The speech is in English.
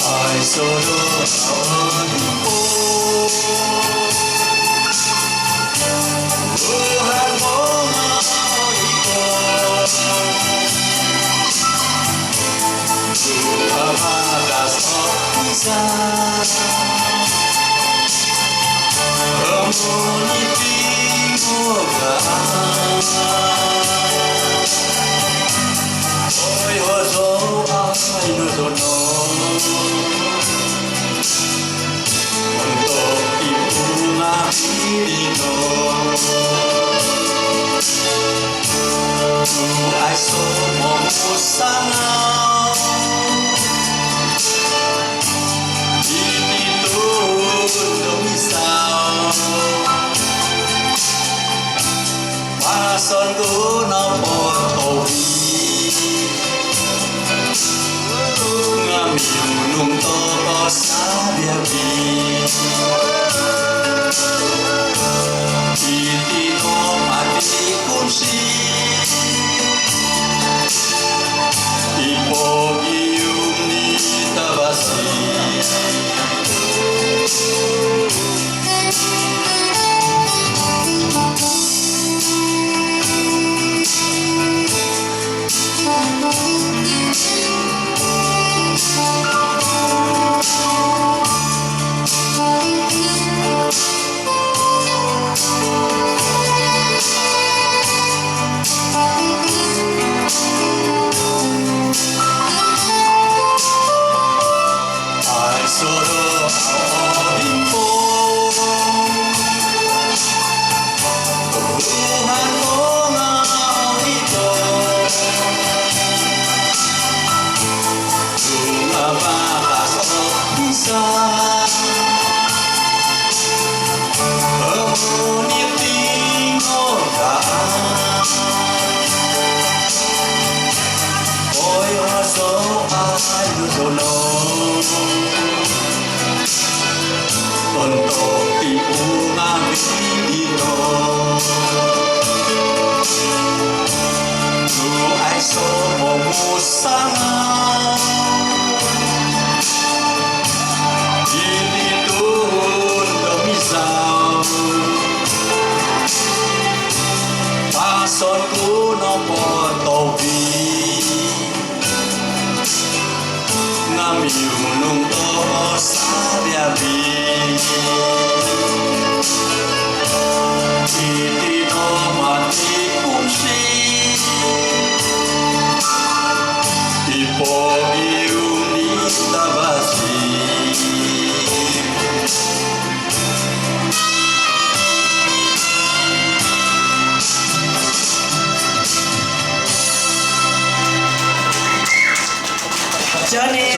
Ai solo aoni po Tuhan mau iko Tuhan magas bisa Ramoni timoga Oi hozo ai no dono Untuk ibu ngapirino Tu ai somo musangau Dititun domisau Pason ku nopo towi Ngamiunung toko sabiabi Itino mati kunsi Ipo gium ni tabasi Untuk ibu ngabidino Tu ai somo musangau Dititun domisau Pasonku nopo tobi Ngamiunung toho sabiabi Itino mati kunsi Ipo gium ni tabasi Johnny